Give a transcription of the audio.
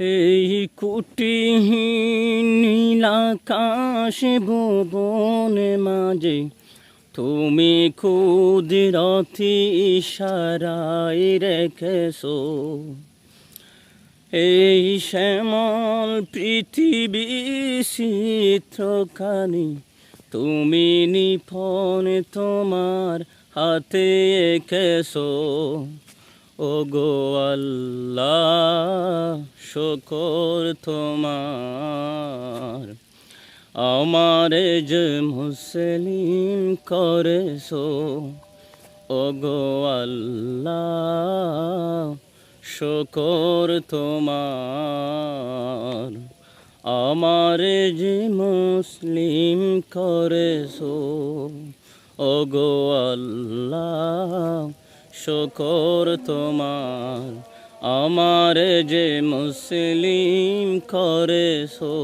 এই কুটিহীন নীলাকাশ ভুবনে মাঝে তুমি কুদরতি ইশারায় রেখেছো এই শ্যামল পৃথিবী চিত্রখানি তুমি নিপন তোমার হাতে এঁকেছো ও গো আল্লাহ শুকর তোমার আমারে যে মুসলিম করেছো ও গো আল্লাহ শুকর তোমার আমারে যে মুসলিম করেছো ও গো আল্লাহ শুকর তোমার আমারে যে মুসলিম করেছো।